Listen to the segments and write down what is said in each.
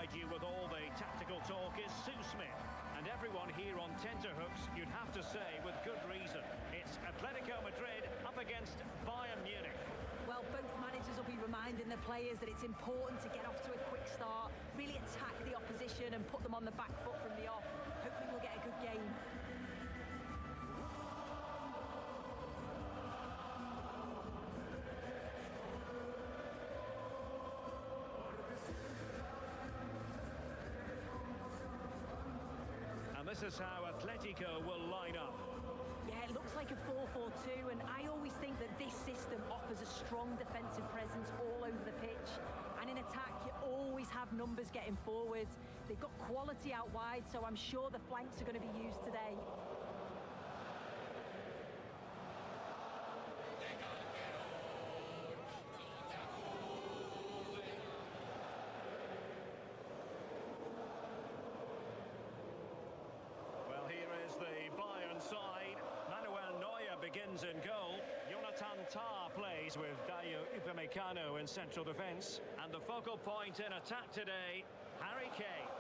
provide you with all the tactical talk is Sue Smith. And everyone here on tenterhooks, you'd have to say, with good reason. It's Atletico Madrid up against Byern Munich. Well, both managers will be reminding the players that it's important to get off to a quick start, really attack the opposition and put them on the back foot from the off. Hopefully we'll get a good game. And this is how Atletico will line up. Yeah, it looks like a 4-4-2, and I always think that this system offers a strong defensive presence all over the pitch. And in attack, you always have numbers getting forward. They've got quality out wide, so I'm sure the flanks are going to be used today. The Bayern side. Manuel Neuer begins in goal. Jonathan Tah plays with Dayo Upamecano in central defence. And the focal point in attack today, Harry Kane.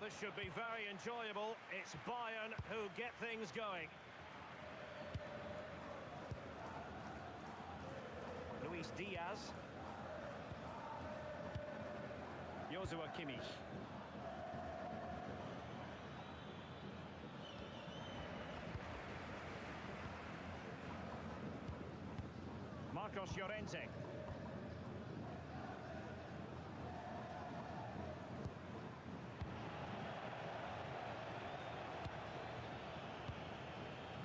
This should be very enjoyable. It's Bayern who get things going. Luis Diaz. Joshua Kimmich. Marcos Llorente.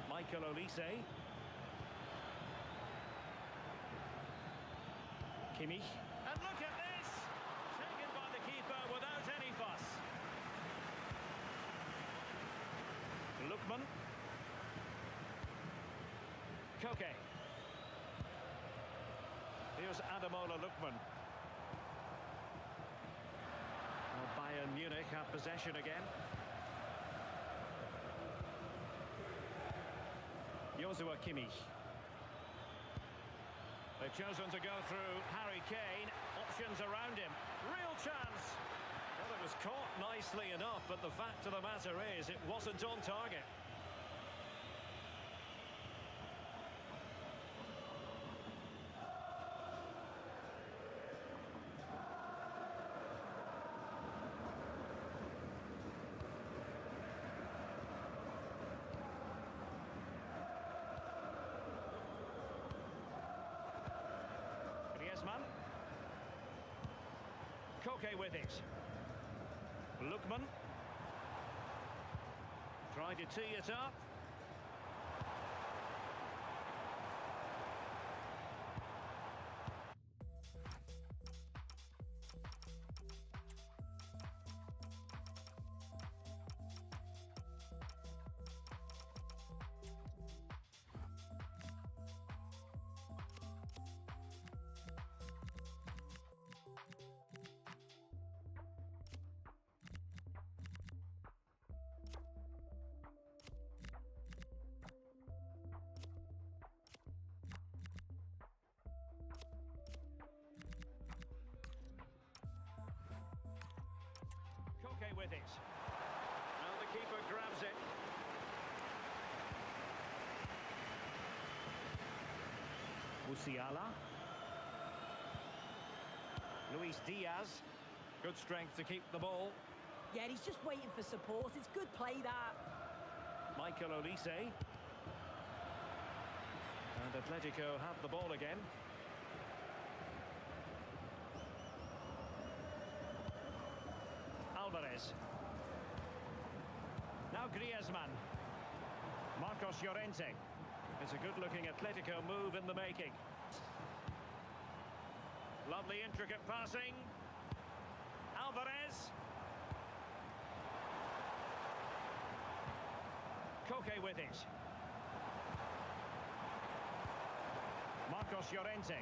Michael Olise. Kimmich. And look at this! Taken by the keeper without any fuss. Lookman. Koke. Here's Ademola Lookman. Well, Byern Munich have possession again. Joshua Kimmich. They've chosen to go through Harry Kane. Options around him. Real chance. Well, it was caught nicely enough, but the fact of the matter is it wasn't on target. Koke with it. Lookman. Trying to tee it up. Koke with it. Now the keeper grabs it. Musiala. Luis Diaz. Good strength to keep the ball. Yeah, he's just waiting for support. It's good play, that. Michael Olise. And Atletico have the ball again. Alvarez. Now Griezmann. Marcos Llorente. It's a good-looking Atletico move in the making. Lovely intricate passing. Alvarez. Koke with it. Marcos Llorente.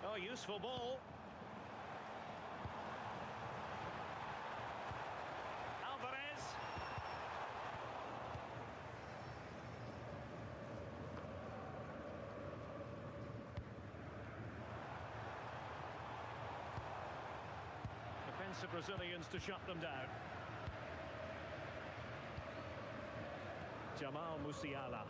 Oh, useful ball. Alvarez. Defensive Brazilians to shut them down. Jamal Musiala.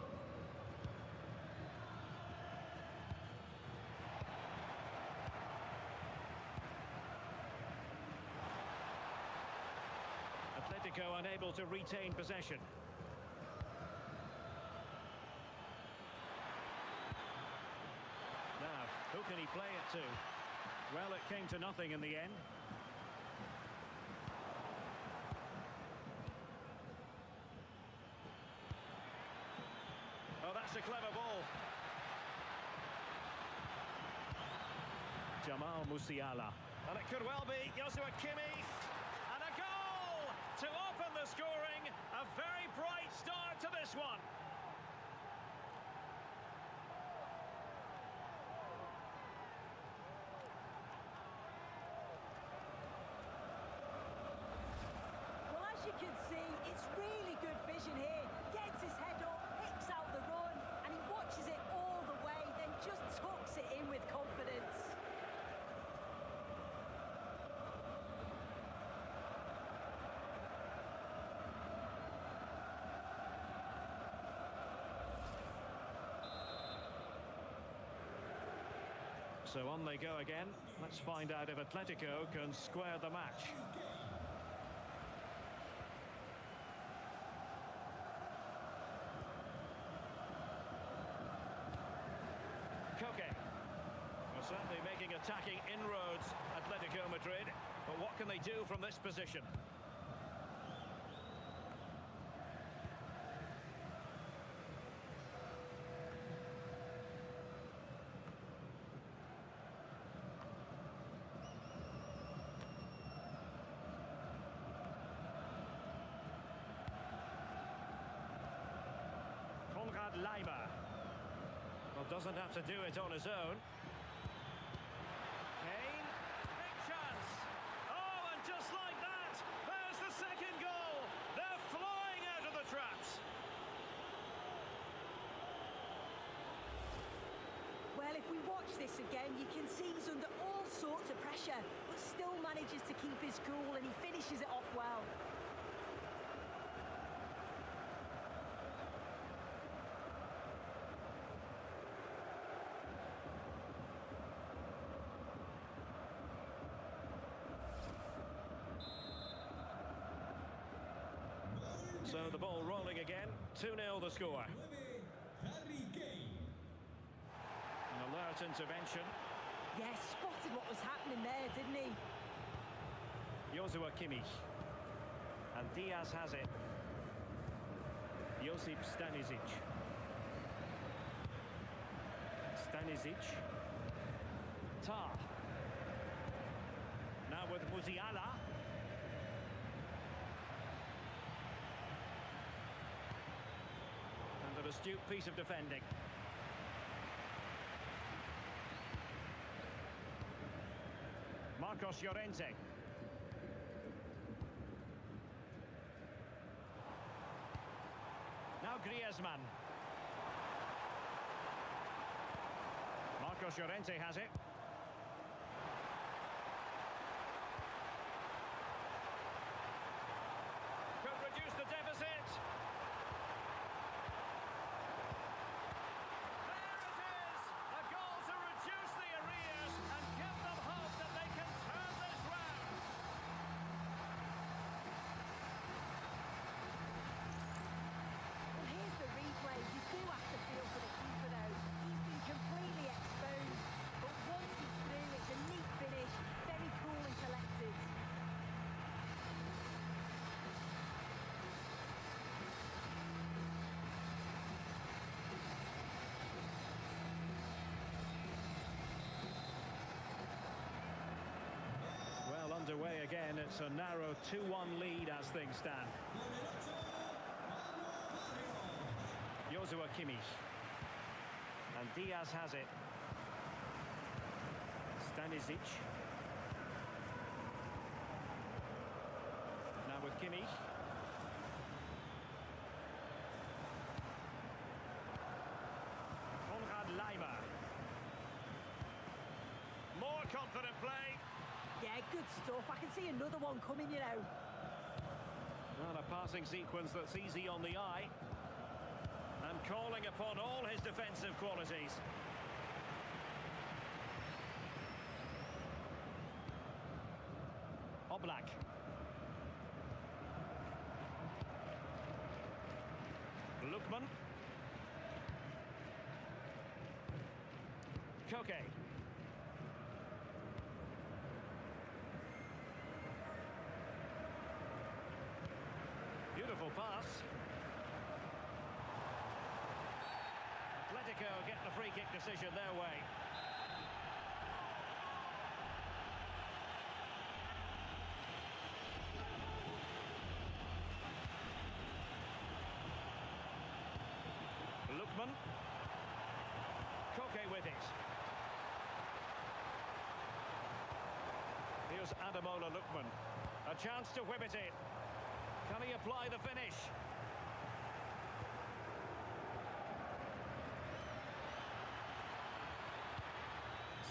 Atletico unable to retain possession. Now, who can he play it to? Well, it came to nothing in the end. Oh, that's a clever ball. Jamal Musiala. And it could well be Joshua Kimmich. And a goal to open the scoring. A very bright start to this one. Well, as you can see, it's really good vision here. Gets his head up, picks out the run, and he watches it all the way, then just tucks it in with confidence. So on they go again. Let's find out if Atletico can square the match. Koke. Well, certainly making attacking inroads, Atletico Madrid. But what can they do from this position? Leiber. Well, doesn't have to do it on his own. Kane, big chance. Oh, and just like that, there's the second goal. They're flying out of the traps. Well, if we watch this again, you can see he's under all sorts of pressure, but still manages to keep his cool, and he finishes it off well. So the ball rolling again, 2-0 the score. An alert intervention. Yes, spotted what was happening there, didn't he? Joshua Kimmich. And Diaz has it. Josip Stanisic. Stanisic. Tar. Now with Musiala. An astute piece of defending. Marcos Llorente. Now Griezmann. Marcos Llorente has it. Could reduce the deficit. again. It's a narrow 2-1 lead as things stand. Joshua Kimmich. And Diaz has it. Stanisic. Now with Kimmich. Leimer. More confident play. Yeah, good stuff. I can see another one coming, you know. And a passing sequence that's easy on the eye. And calling upon all his defensive qualities. Oblak. Lookman. Koke. Beautiful pass. Atletico get the free kick decision their way. Lookman. Koke with it. Here's Ademola Lookman. A chance to whip it in. Can he apply the finish?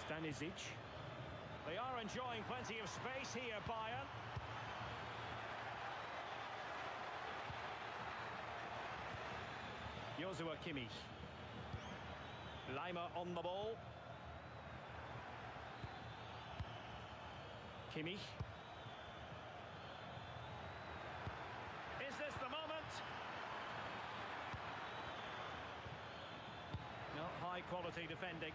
Stanisic. They are enjoying plenty of space here, Byern. Joshua Kimmich. Leimer on the ball. Kimmich. Is this the moment? No, high quality defending.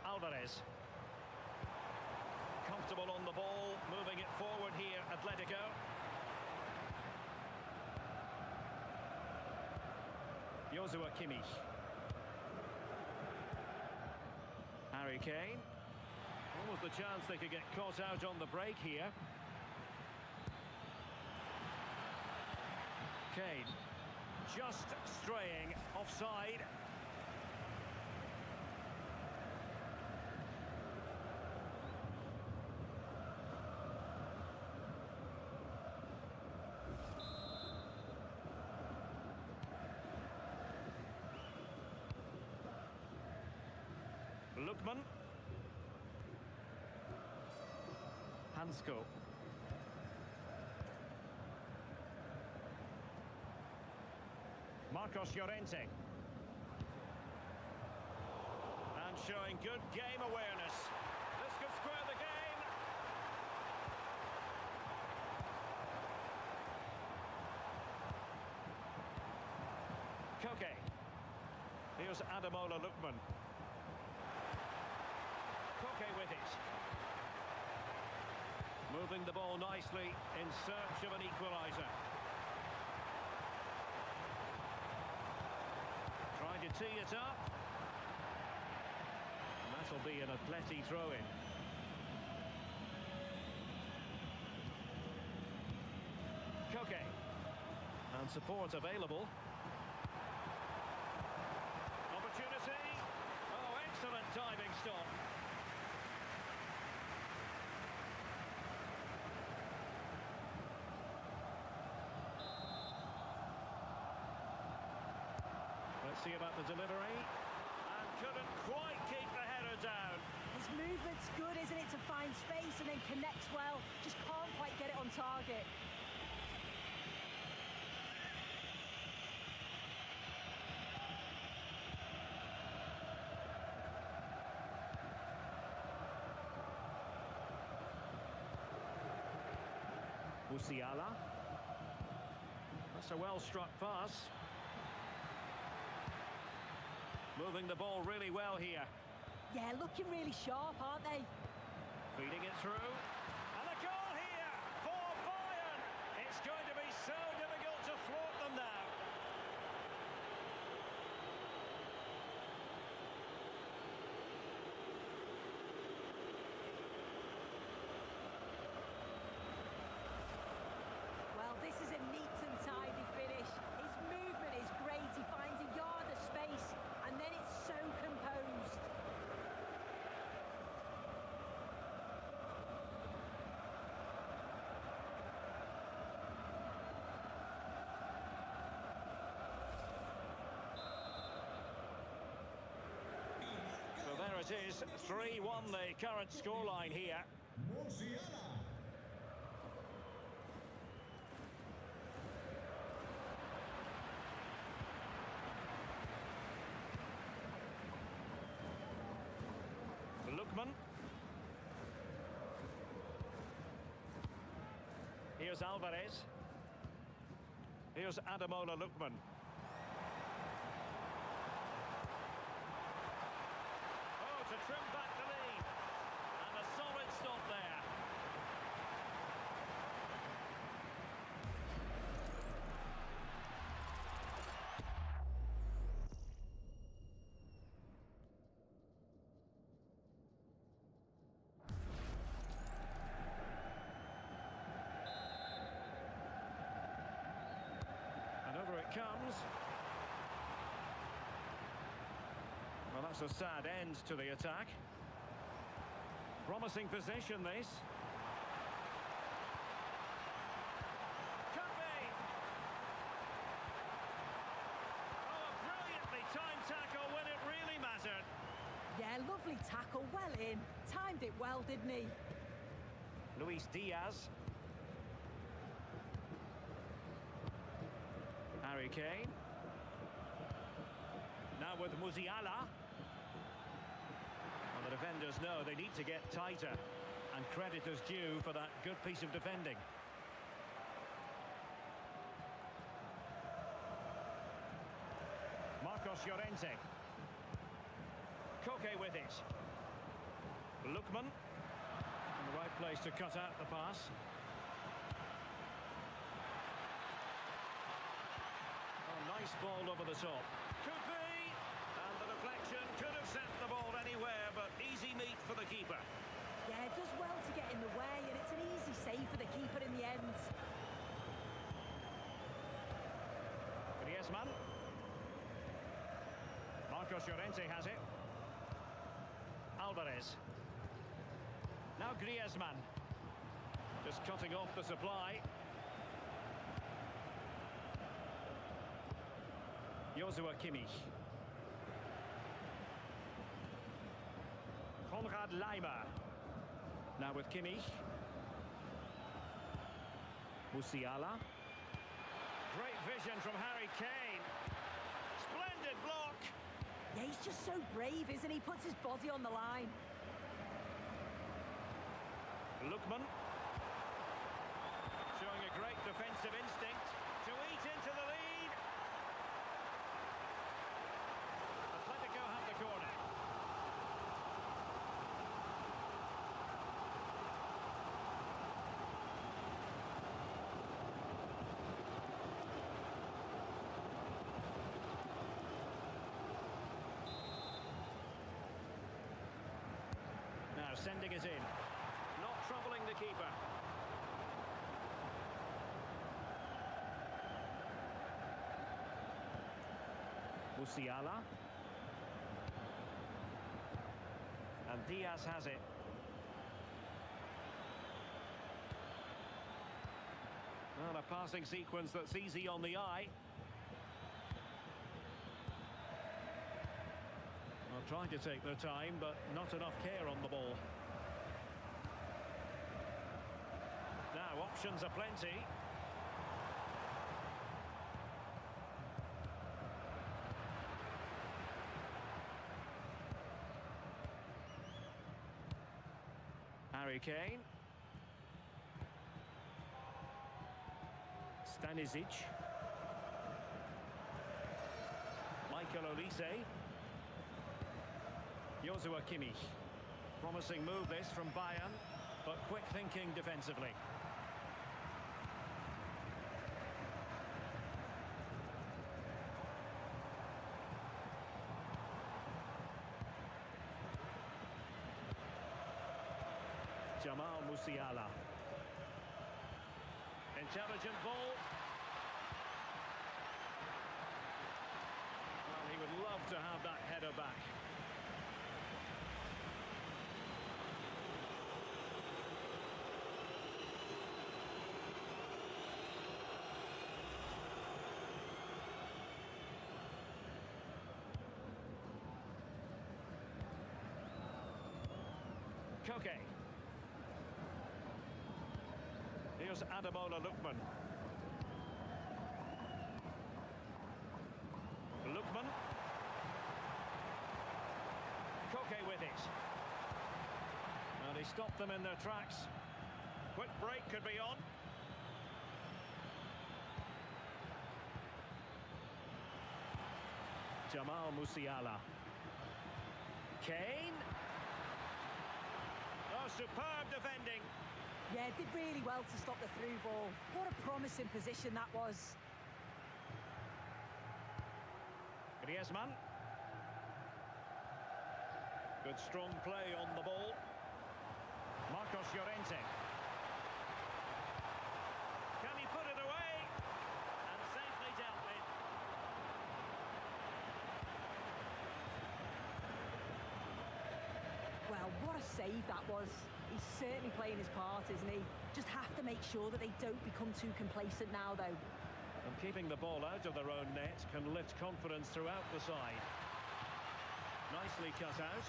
Alvarez. Comfortable on the ball, moving it forward here, Atletico. Joshua Kimmich. Harry Kane. What was the chance they could get caught out on the break here? Kane. Just straying offside. Lookman. Hansko. Marcos Llorente. And showing good game awareness. This could square the game. Koke. Here's Ademola Lookman. Koke with it. Moving the ball nicely in search of an equaliser. Trying to tee it up. And that'll be an Atleti throw-in. Koke. And support available. Opportunity. Oh, excellent diving stop. Let's see about the delivery. And couldn't quite keep the header down. His movement's good, isn't it, to find space and then connects well. Just can't quite get it on target. Musiala. That's a well-struck pass. Moving the ball really well here. Yeah, looking really sharp, aren't they? Feeding it through. And a goal here for Byern. It's going to be so difficult to thwart them now. it is 3-1 the current scoreline here. Lookman. Here's Alvarez. Here's Ademola Lookman. Oh, to trim back the lead. And a solid stop there. Comes. Well, that's a sad end to the attack. Promising possession, this. Could be. Oh, a brilliantly timed tackle when it really mattered. Yeah, lovely tackle, well in. Timed it well, didn't he? Luis Diaz. Harry Kane. Now with Musiala. Well, the defenders know they need to get tighter. And credit is due for that good piece of defending. Marcos Llorente. Koke with it. Lookman. In the right place to cut out the pass. Nice ball over the top. Could be! And the deflection could have sent the ball anywhere, but easy meat for the keeper. Yeah, it does well to get in the way, and it's an easy save for the keeper in the end. Griezmann. Marcos Llorente has it. Alvarez. Now Griezmann. Just cutting off the supply. Joshua Kimmich. Konrad Laimer. Now with Kimmich. Musiala. Great vision from Harry Kane. Splendid block. Yeah, he's just so brave, isn't he? Puts his body on the line. Lookman. Showing a great defensive instinct to eat into the lead. Atletico have the corner. Now sending it in. Not troubling the keeper. Musiala. And Diaz has it. Well, a passing sequence that's easy on the eye. Well, trying to take their time, but not enough care on the ball. Now, options are plenty. Harry Kane. Stanisic. Michael Olise. Joshua Kimmich. Promising move this from Byern, but quick thinking defensively. Jamal Musiala. Intelligent ball. Well, he would love to have that header back. Koke. Here's Ademola Lookman. Lookman. Koke with it. And he stopped them in their tracks. Quick break could be on. Jamal Musiala. Kane. Oh, superb defending. Yeah, did really well to stop the through ball. What a promising position that was. Griezmann. Good strong play on the ball. Marcos Llorente. Can he put it away? And safely dealt with. Well, what a save that was. He's certainly playing his part, isn't he? Just have to make sure that they don't become too complacent now, though. And keeping the ball out of their own net can lift confidence throughout the side. Nicely cut out.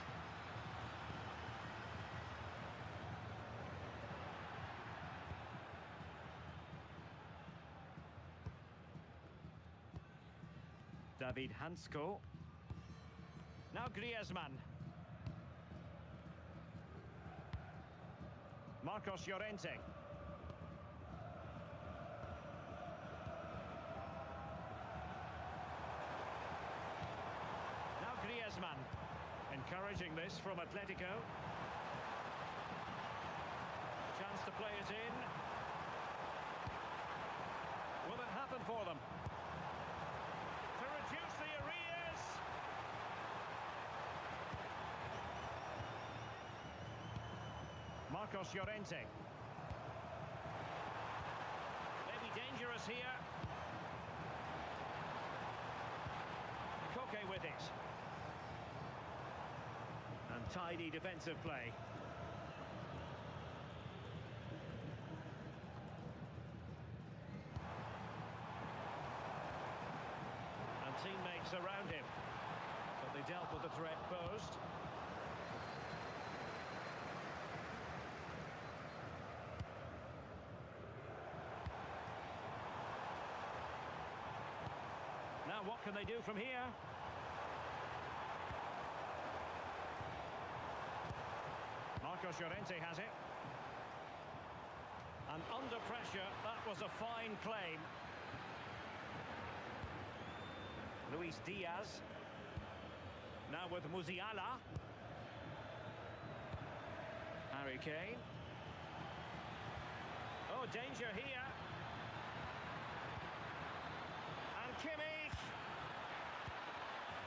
David Hansko. Now Griezmann. Marcos Llorente. Now Griezmann. Encouraging this from Atletico. Chance to play it in. Will it happen for them? To reduce the arrears. Marcos Llorente. Maybe dangerous here. Koke with it. And tidy defensive play. And teammates around him. But they dealt with the threat posed. Now what can they do from here? Marcos Llorente has it. And under pressure, that was a fine claim. Luis Diaz. Now with Musiala. Harry Kane. Oh, danger here. And Kimmich.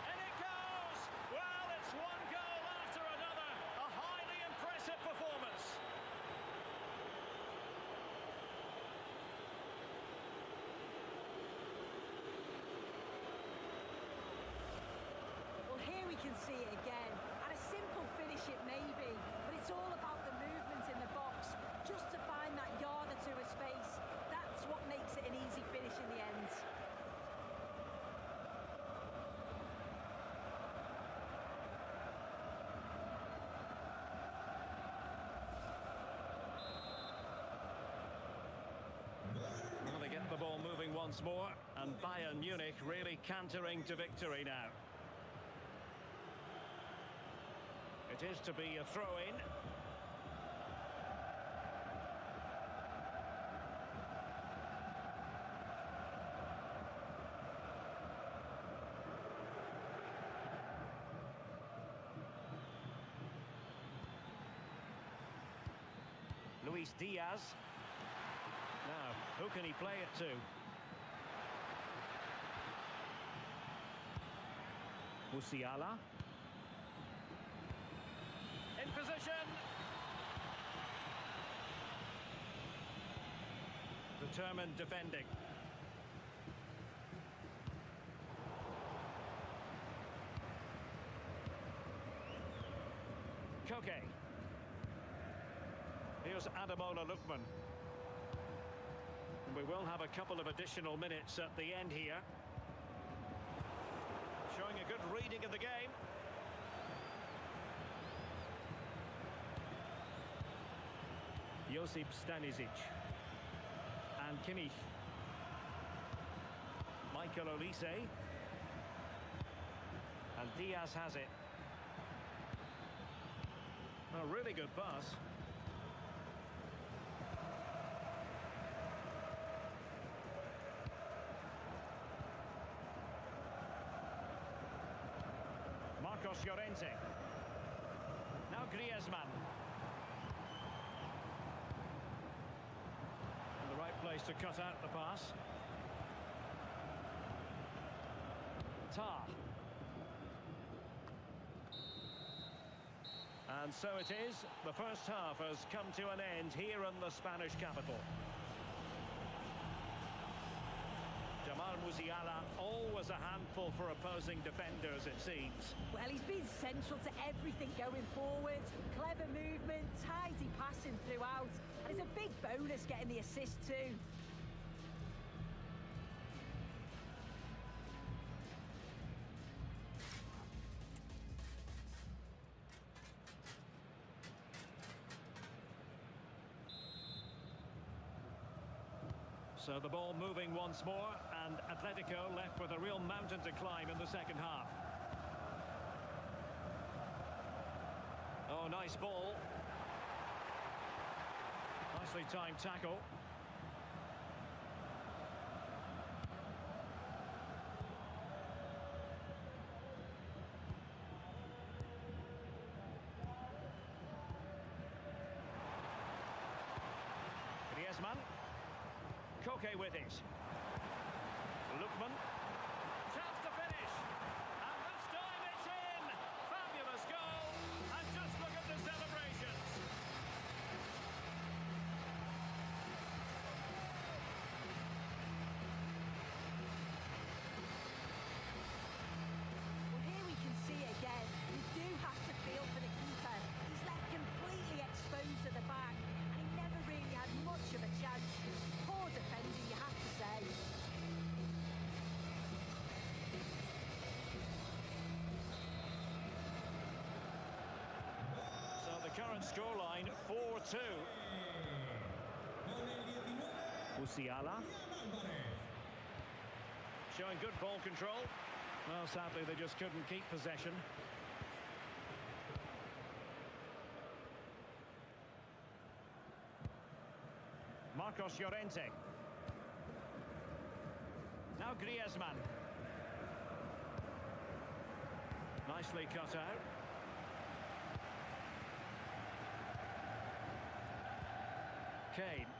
And it goes! Well, it's one goal after another. A highly impressive performance. Well, here we can see it again. And a simple finish it may be, but it's all about the movement in the box. Just to find that yard or two of space. That's what makes it an easy finish in the end. Well, they get the ball moving once more, and Byern Munich really cantering to victory now. It is to be a throw-in. Luis Diaz. Now, who can he play it to? Musiala. In position. Determined defending. Koke. Here's Ademola Lookman. We will have a couple of additional minutes at the end here. Showing a good reading of the game. Josip Stanisic. And Kimmich. Michael Olise. And Diaz has it. A really good pass. Marcos Llorente. Now Griezmann. In the right place to cut out the pass. Tar. And so it is. The first half has come to an end here in the Spanish capital. Jamal Musiala, always a handful for opposing defenders, it seems. Well, he's been central to everything going forward. Clever movement, tidy passing throughout. And it's a big bonus getting the assist too. So the ball moving once more, and Atletico left with a real mountain to climb in the second half. Oh, nice ball. Nicely timed tackle. Griezmann. Koke with it. Lookman. Chance to finish. And this time it's in. Fabulous goal. And just look at the celebrations. Well, here we can see again. You do have to feel for the keeper. He's left completely exposed at the back. And he never really had much of a chance. Poor defending, you have to say. So the current scoreline, 4-2. Musiala. Showing good ball control. Well, sadly, they just couldn't keep possession. Marcos Llorente. Now Griezmann. Nicely cut out. Kane.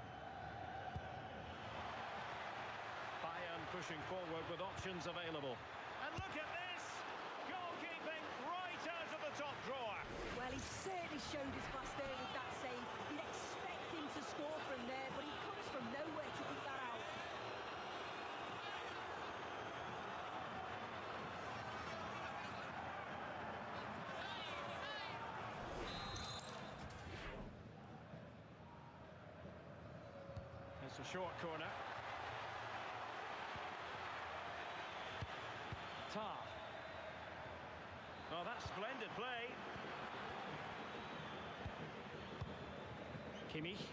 Byern pushing forward with options available. And look at this! Goalkeeping right out of the top drawer. Well, he certainly showed his class there with that save. You'd expect him to score from there, but he comes from nowhere to keep that out. It's a short corner. Tar. Oh, that's splendid play. Kimmich.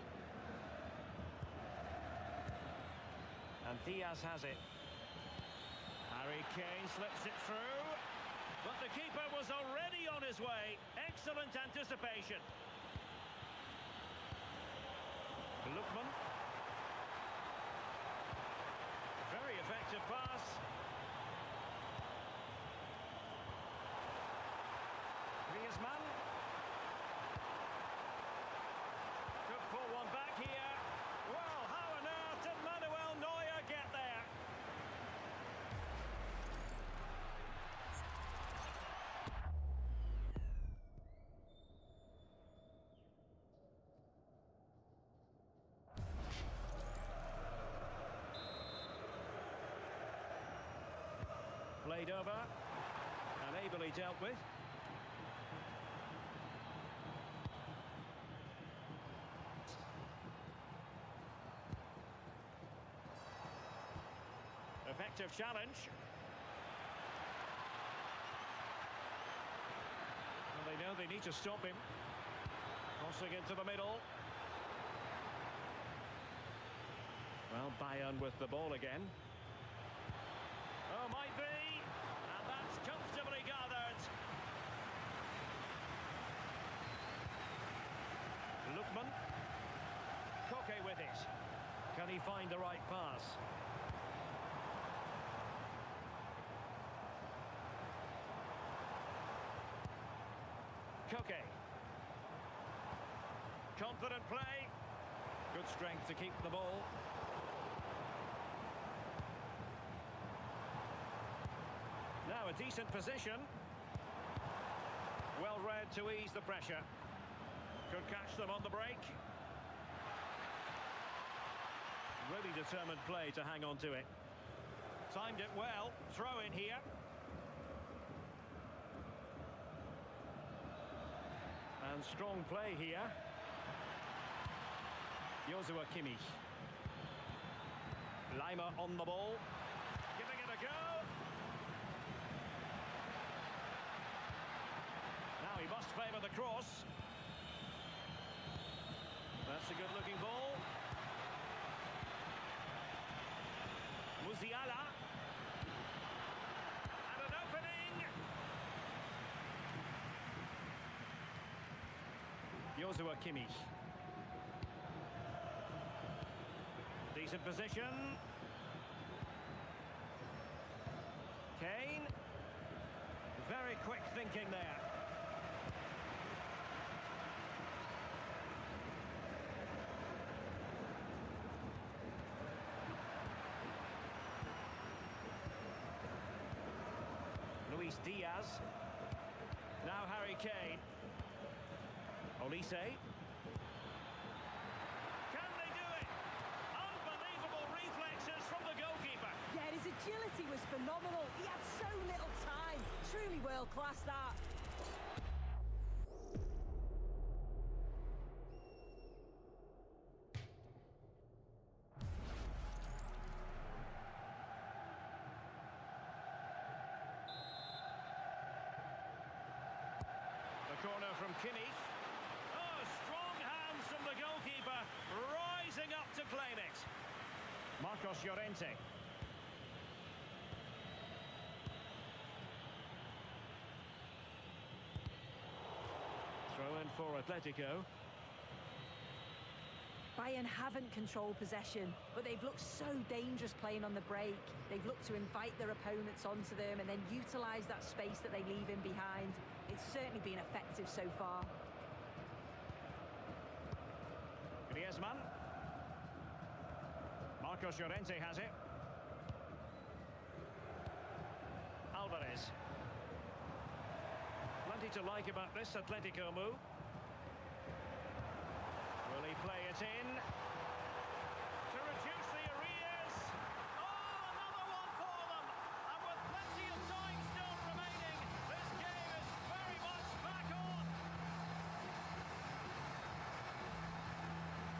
And Diaz has it. Harry Kane slips it through. But the keeper was already on his way. Excellent anticipation. Lookman. Very effective pass. Griezmann. Could pull one back here. Well, how on earth did Manuel Neuer get there? Played over and ably dealt with. Effective challenge. Well, they know they need to stop him. Crossing into the middle. Well, Byern with the ball again. Oh, might be. And that's comfortably gathered. Lookman. Koke with it. Can he find the right pass? Koke. Confident play. Good strength to keep the ball. Now a decent position. Well read to ease the pressure. Could catch them on the break. Really determined play to hang on to it. Timed it well. Throw in here. And strong play here. Joshua Kimmich. Lima on the ball. Giving it a go. Now he must favour the cross. That's a good-looking ball. Musiala. And an opening. Joshua Kimmich. Decent position. Kane. Very quick thinking there. Luis Diaz. Now Harry Kane. Olise. Can they do it? Unbelievable reflexes from the goalkeeper. Yeah, his agility was phenomenal. He had so little time. Truly world class, that. Corner from Kimmich. Oh, strong hands from the goalkeeper, rising up to claim it. Marcos Llorente. Throw in for Atletico. Bayern haven't controlled possession, but they've looked so dangerous playing on the break. They've looked to invite their opponents onto them and then utilise that space that they leave in behind. It's certainly been effective so far. Griezmann. Marcos Llorente has it. Alvarez. Plenty to like about this Atletico move. Will he play it in? To reduce the arrears. Oh, another one for them. And with plenty of time still remaining, this game is very much back on.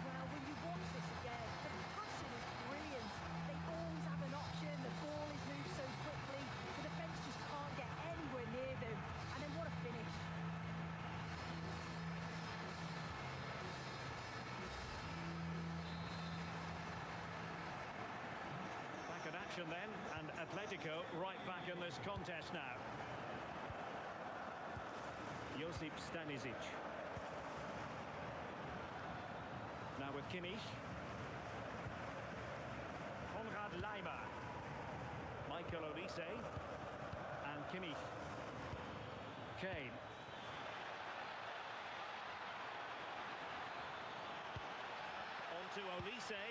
Well, when you watch this again, the passing is brilliant. They always have an option. The ball is moved so quickly. The defence just can't get anywhere near them. And then what a finish. Action then, and Atletico right back in this contest now. Josip Stanisic. Now with Kimmich. Konrad Laimer. Michael Olise. And Kimmich. Kane. On to Olise.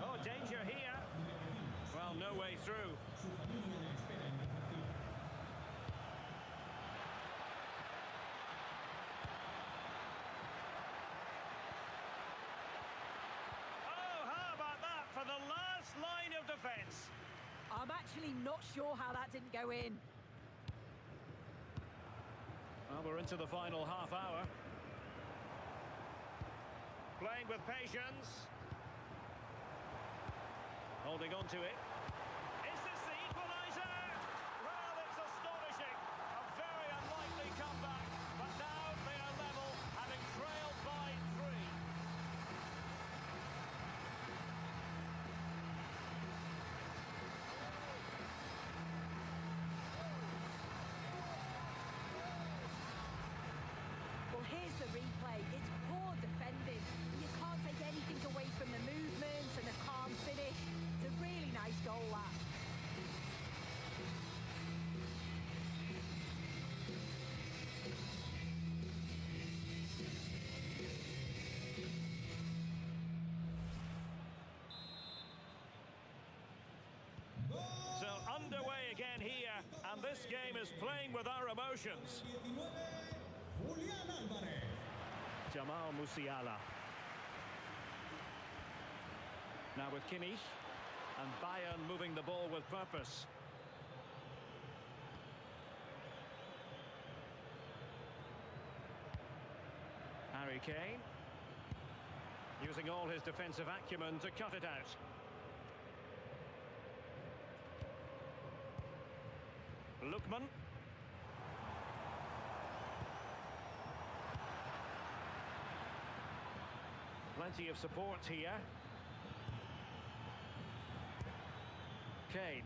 Oh, danger here. Well, no way through. Oh, how about that for the last line of defence? I'm actually not sure how that didn't go in. Well, we're into the final half hour. Playing with patience. Holding on to it. Is this the equaliser? Well, it's astonishing. A very unlikely comeback. But now they are level, having trailed by 3. goal, that. So underway again here, and this game is playing with our emotions. Jamal Musiala. Now with Kimmich, and Byern moving the ball with purpose. Harry Kane, using all his defensive acumen to cut it out. Lookman. Plenty of support here. Kane.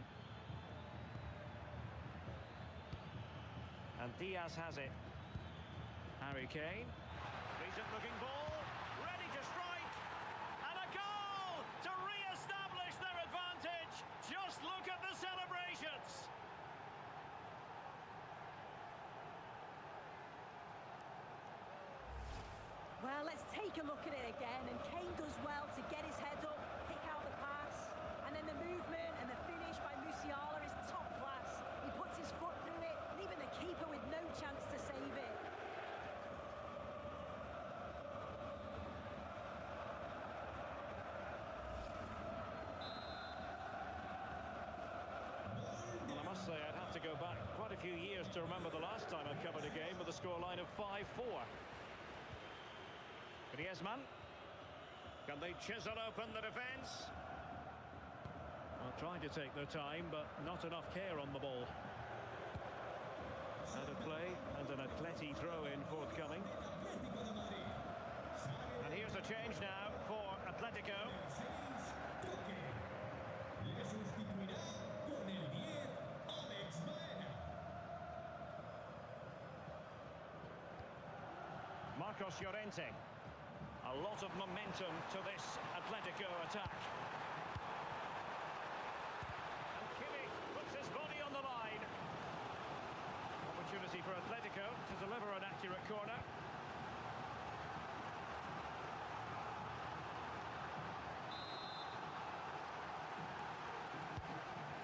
And Diaz has it. Harry Kane. Decent looking ball. Ready to strike. And a goal to re-establish their advantage. Just look at the celebrations. Well, let's take a look at it again, and Kane does well to get his head up, pick out the pass, and then the movement and the finish by Musiala is top class. He puts his foot through it, and even the keeper with no chance to save it. Well, I must say I'd have to go back quite a few years to remember the last time I covered a game with a scoreline of 5-4. Griezmann. Can they chisel open the defence? Well, trying to take their time, but not enough care on the ball. Out of play, and an Atleti throw-in forthcoming. And here's a change now for Atletico. Marcos Llorente. A lot of momentum to this Atletico attack. And Kimmich puts his body on the line. Opportunity for Atletico to deliver an accurate corner.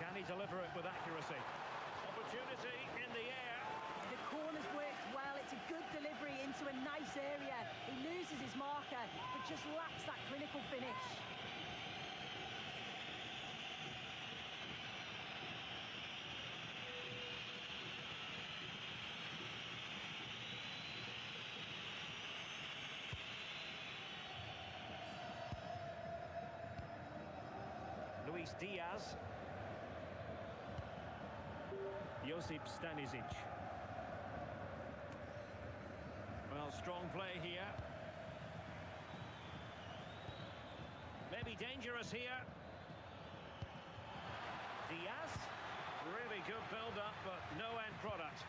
Can he deliver it with accuracy? Opportunity in the air. The corner's worked well. It's a good delivery into a nice area. He loses his marker, but just lacks that clinical finish. Luis Diaz. Josip Stanisic. Well, strong play here. Maybe dangerous here. Diaz. Really good build-up, but no end product.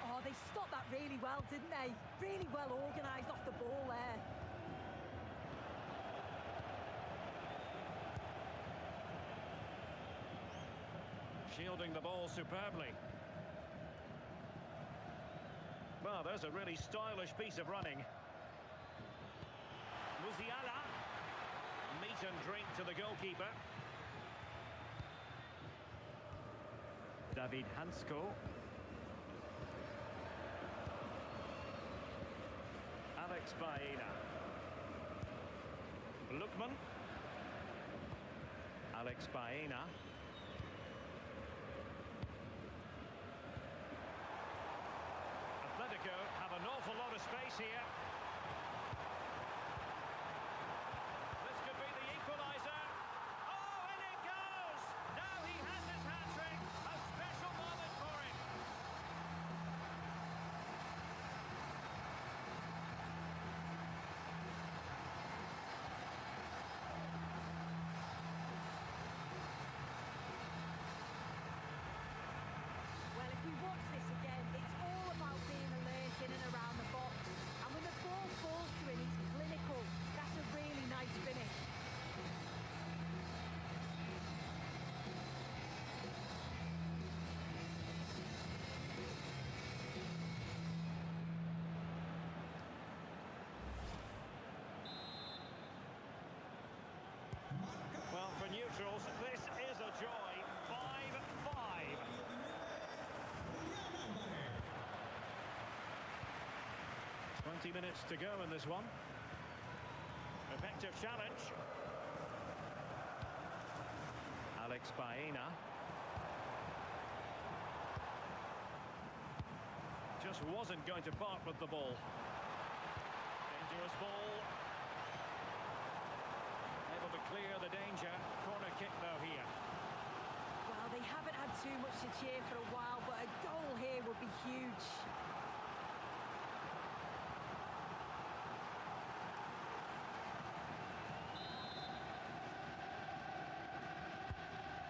Oh, they stopped that really well, didn't they? Really well organised off the ball there. Shielding the ball superbly. Well, there's a really stylish piece of running. Musiala. Meat and drink to the goalkeeper. David Hansko. Alex Baena. Lookman. Alex Baena. Atletico have an awful lot of space here. This could be the equaliser. Oh, and it goes! Now he has his hat-trick. A special moment for him. Well, if we watch this again, it's all about being alert in and around the box. And with the 20 minutes to go in this one. Effective challenge. Byern. Just wasn't going to part with the ball. Dangerous ball. Able to clear the danger. Corner kick though here. Well, they haven't had too much to cheer for a while, but a goal here would be huge.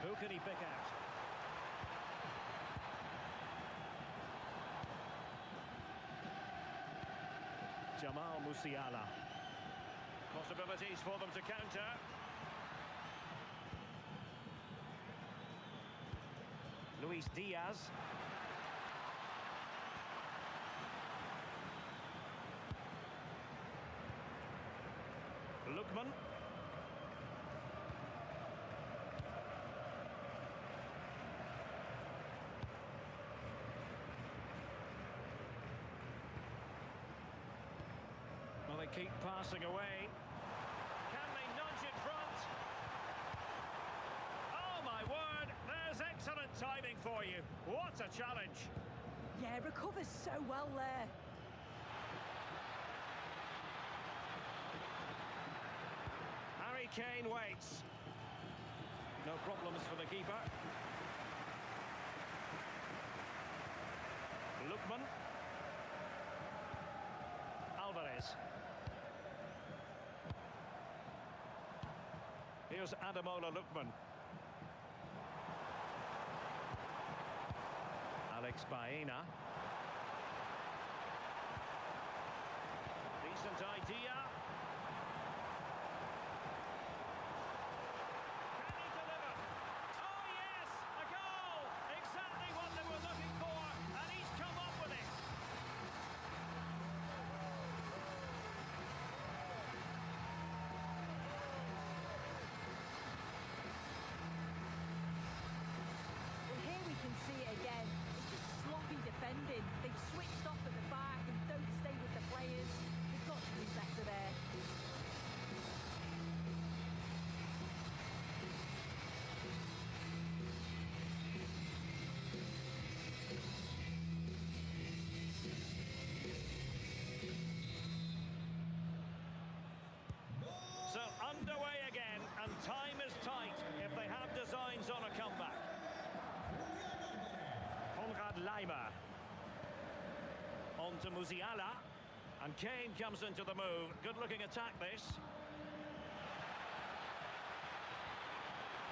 Who can he pick out? Jamal Musiala. Possibilities for them to counter. Luis Diaz. Lookman. Well, they keep passing away. Can they nudge in front? Oh, my word! There's excellent timing for you. What a challenge. Yeah, recovers so well there. Harry Kane waits. No problems for the keeper. Lookman. Alvarez. Here's Ademola Lookman. Byern. Decent idea. Can he deliver? Oh yes, a goal! Exactly what they were looking for, and he's come up with it. Well, here we can see it again. It's just sloppy defending. They've switched off at the back and don't stay with the players. They've got to do better there. So underway again, and time is tight if they have designs on a comeback. Leimer. On to Musiala. And Kane comes into the move. Good-looking attack, this.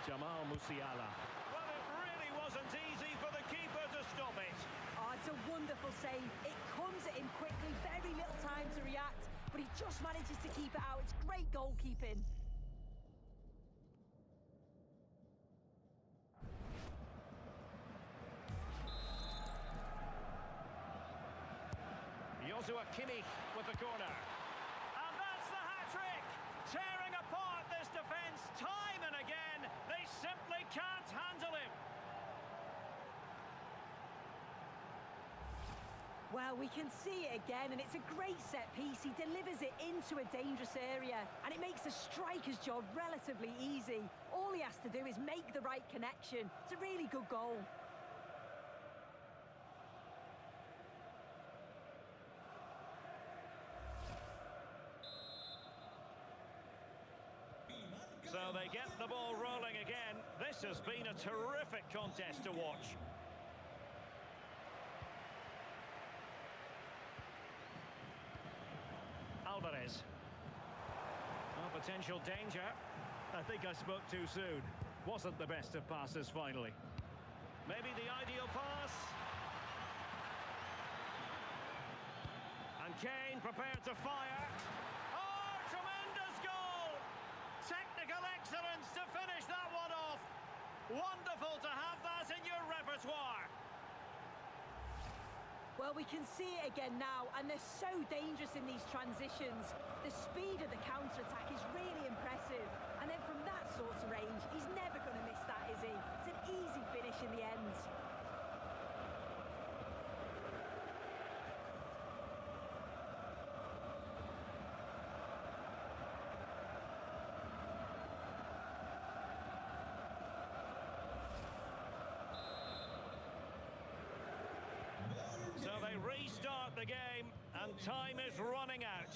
Jamal Musiala. Well, it really wasn't easy for the keeper to stop it. Oh, it's a wonderful save. It comes at him quickly, very little time to react, but he just manages to keep it out. It's great goalkeeping. Joshua Kimmich with the corner. And that's the hat-trick! Tearing apart this defence time and again. They simply can't handle him. Well, we can see it again, and it's a great set piece. He delivers it into a dangerous area, and it makes the striker's job relatively easy. All he has to do is make the right connection. It's a really good goal. So they get the ball rolling again. This has been a terrific contest to watch. Alvarez. Oh, potential danger. I think I spoke too soon. Wasn't the best of passes finally. Maybe the ideal pass. And Kane prepared to fire. Oh, tremendous goal! Technical excellence to finish that one off. Wonderful to have that in your repertoire. Well, we can see it again now, and they're so dangerous in these transitions. The speed of the counter-attack is really impressive. And then from that sort of range, he's never going to miss that, is he? It's an easy finish in the end. restart the game, and time is running out.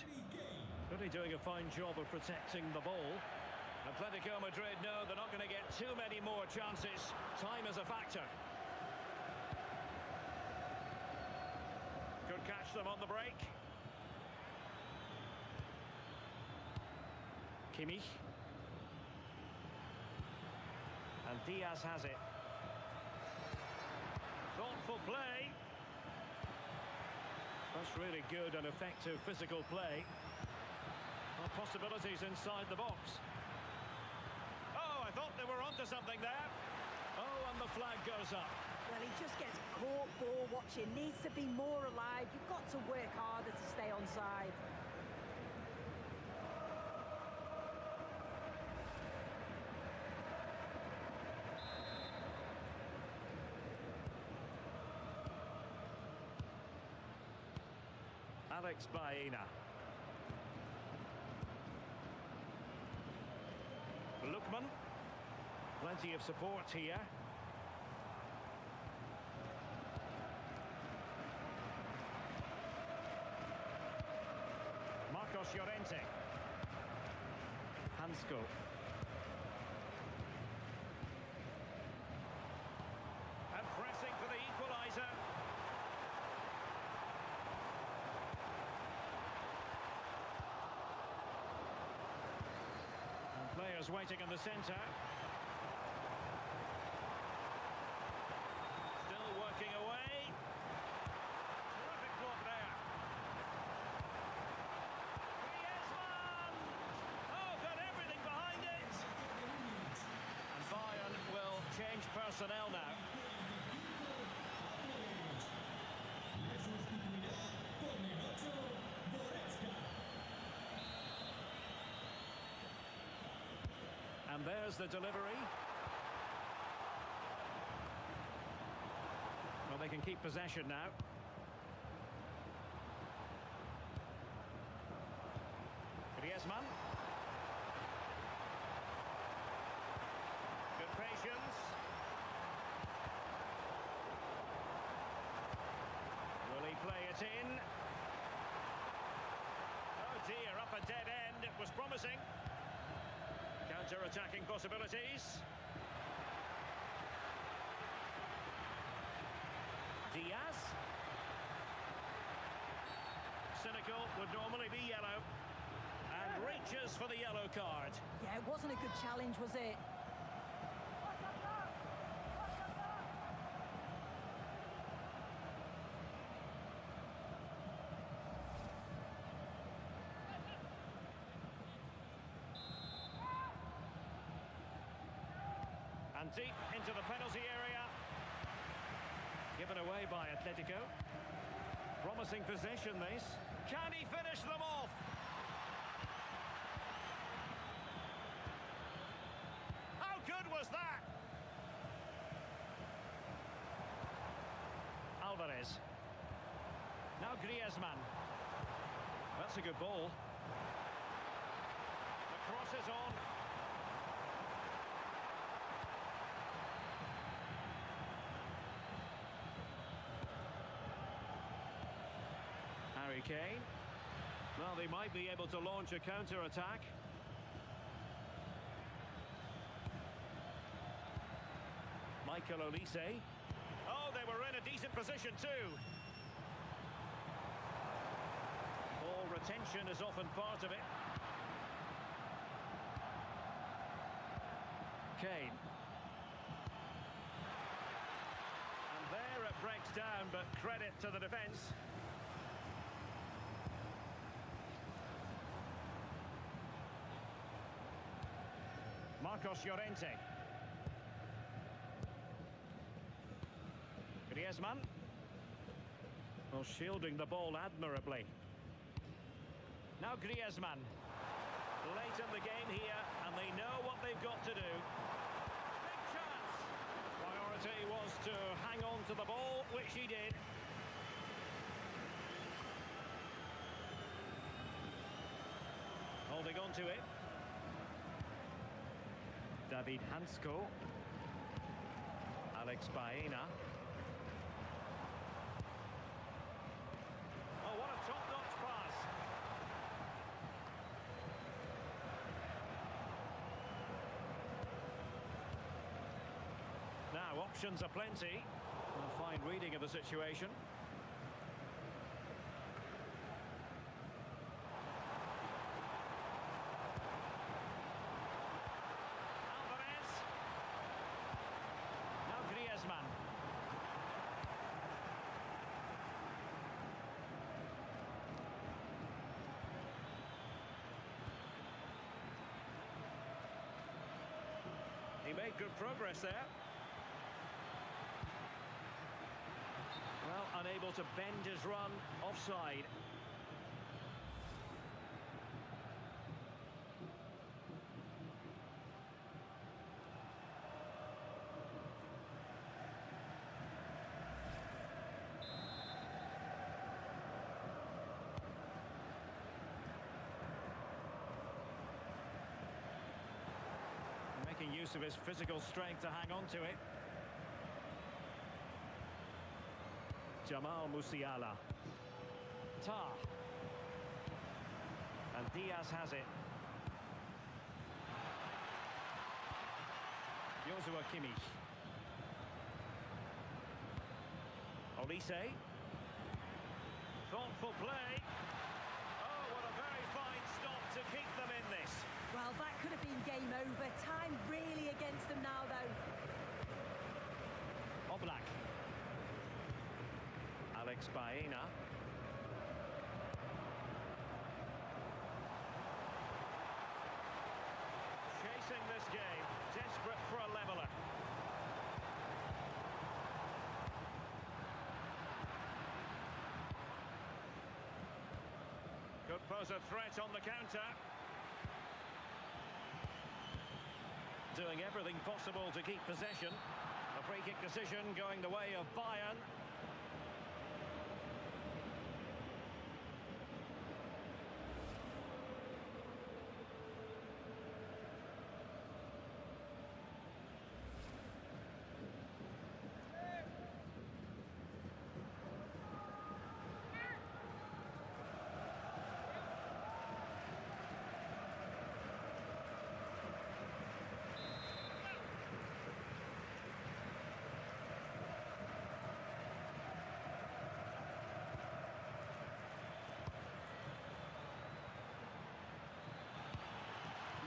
Really doing a fine job of protecting the ball. Atletico Madrid know they're not going to get too many more chances. Time is a factor. Could catch them on the break. Kimmich. And Diaz has it. Thoughtful play. That's really good and effective physical play. Well, possibilities inside the box. Oh, I thought they were onto something there. Oh, and the flag goes up. Well, he just gets caught ball watching. Needs to be more alive. You've got to work harder to stay onside. Byern. Lookman. Plenty of support here. Marcos Llorente. Hansko. And pressing for the equaliser. Players waiting in the centre. Still working away. Terrific block there. Griezmann! Oh, got everything behind it. And Byern will change personnel now. And there's the delivery. Well, they can keep possession now. Griezmann. Good patience. Will he play it in? Oh dear, up a dead end. It was promising. Counter-attacking possibilities. Diaz. Cynical would normally be yellow. And reaches for the yellow card. Yeah, it wasn't a good challenge, was it? And deep into the penalty area. Given away by Atletico. Promising possession, this. Can he finish them off? How good was that? Alvarez. Now Griezmann. That's a good ball. The cross is on. Harry Kane. Well, they might be able to launch a counter-attack. Michael Olise. Oh, they were in a decent position too. Ball retention is often part of it. Kane. And there it breaks down, but credit to the defence. Marcos Llorente. Griezmann. Well, shielding the ball admirably. Now Griezmann. Late in the game here, and they know what they've got to do. Big chance. Priority was to hang on to the ball, which he did. Holding on to it. David Hansko. Byern. options aplenty. A fine reading of the situation. Alvarez. Now Griezmann. He made good progress there. Well, unable to bend his run, offside. Making use of his physical strength to hang on to it. Jamal Musiala. Tar. And Diaz has it. Joshua Kimmich. Olise. Thoughtful play. Oh, what a very fine stop to keep them in this. Well, that could have been game over. Time really against them now, though. Oblak. Alex Baena. Chasing this game, desperate for a leveller. Could pose a threat on the counter. Doing everything possible to keep possession. A free kick decision going the way of Bayern.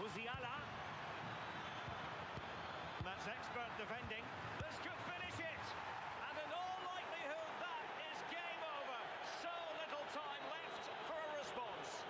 Musiala. That's expert defending. This could finish it. And in all likelihood, that is game over. So little time left for a response.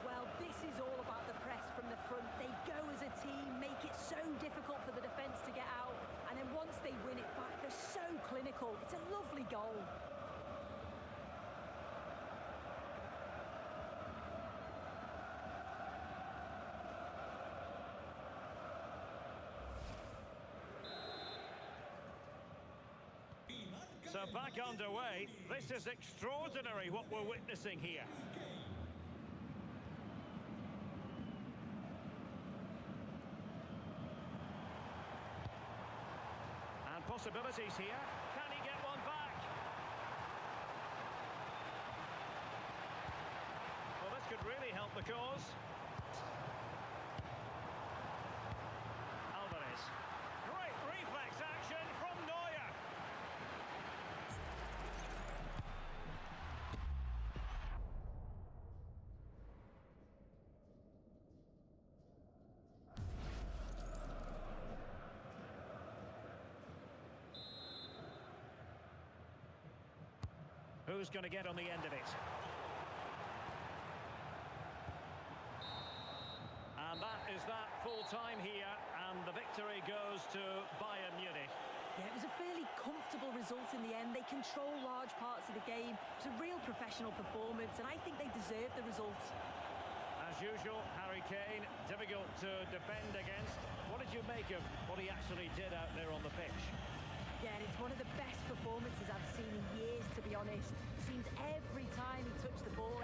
Well, this is all about the press from the front. They go as a team, make it so difficult for the defence to get out, and then once they win it back, they're so clinical. It's a lovely goal. So back underway. This is extraordinary what we're witnessing here. And possibilities here. Can he get one back? Well, this could really help the cause. Alvarez. Great reflex action from Neuer. Who's going to get on the end of it? And that is that full time here, and the victory goes to Byern Munich. Yeah, it was a fairly comfortable result in the end. They control large parts of the game. It was a real professional performance, and I think they deserved the result. As usual, Harry Kane, difficult to defend against. What did you make of what he actually did out there on the pitch? Yeah, and it's one of the best performances I've seen in years, to be honest. Seems every time he touched the ball,